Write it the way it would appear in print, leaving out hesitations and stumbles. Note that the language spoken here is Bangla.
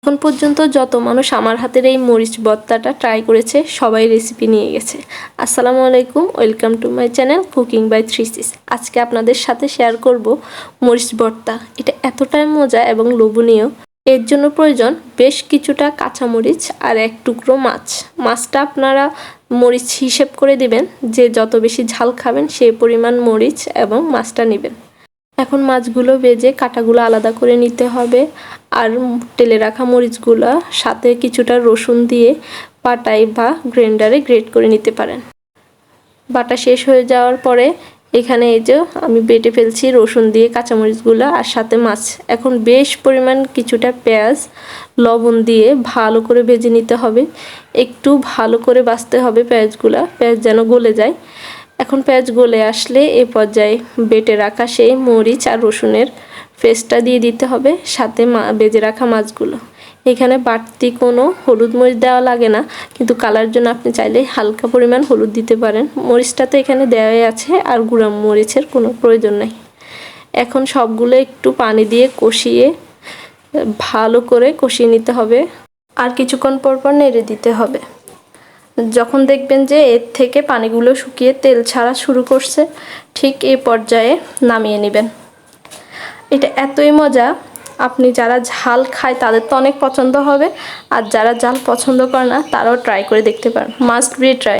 এখন পর্যন্ত যত মানুষ আমার হাতের এই মরিচ ভর্তাটা ট্রাই করেছে সবাই রেসিপি নিয়ে গেছে। আসসালামু আলাইকুম, welcome to my channel cooking by 3 Cs। আজকে আপনাদের সাথে শেয়ার করব মরিচ ভর্তা। এটা এতটাই মজা এবং লোভনীয়। এর জন্য প্রয়োজন বেশ কিছুটা কাঁচামরিচ আর এক টুকরো মাছ। মাছটা আপনারা মরিচ হিসেব করে দিবেন, যে যত বেশি ঝাল খাবেন সেই পরিমাণ মরিচ এবং মাছটা নেবেন। এখন মাছগুলো ভেজে কাঁটাগুলো আলাদা করে নিতে হবে। আর তেলে রাখা মরিচগুলো সাথে কিছুটা রসুন দিয়ে পাটায় বা গ্রাইন্ডারে গ্রেট করে নিতে পারেন। বাটা শেষ হয়ে যাওয়ার পরে এখানে এই যে আমি বেটে ফেলছি রসুন দিয়ে কাঁচামরিচগুলো আর সাথে মাছ। এখন বেশ পরিমাণ কিছুটা পেঁয়াজ লবণ দিয়ে ভালো করে ভেজে নিতে হবে। একটু ভালো করে ভাজতে হবে পেঁয়াজ যেন গলে যায়। এখন পেঁয়াজ গলে আসলে এ পর্যায়ে বেটে রাখা সেই মরিচ আর রসুনের পেস্টটা দিয়ে দিতে হবে, সাথে ভেজে রাখা মাছগুলো। এখানে বাড়তি কোনো হলুদ মরিচ দেওয়া লাগে না, কিন্তু কালার জন্য আপনি চাইলে হালকা পরিমাণ হলুদ দিতে পারেন। মরিচটা তো এখানে দেওয়াই আছে, আর গুঁড়া মরিচের কোনো প্রয়োজন নেই। এখন সবগুলো একটু পানি দিয়ে কষিয়ে ভালো করে কষিয়ে নিতে হবে, আর কিছুক্ষণ পর পর নেড়ে দিতে হবে। যখন দেখবেন যে এর থেকে পানিগুলো শুকিয়ে তেল ছাড়া শুরু করছে, ঠিক এই পর্যায়ে নামিয়ে নেবেন। এটা এতই মজা, আপনি যারা ঝাল খায় তাদের তো অনেক পছন্দ হবে, আর যারা ঝাল পছন্দ করে না তারাও ট্রাই করে দেখতে পারেন। Must be try.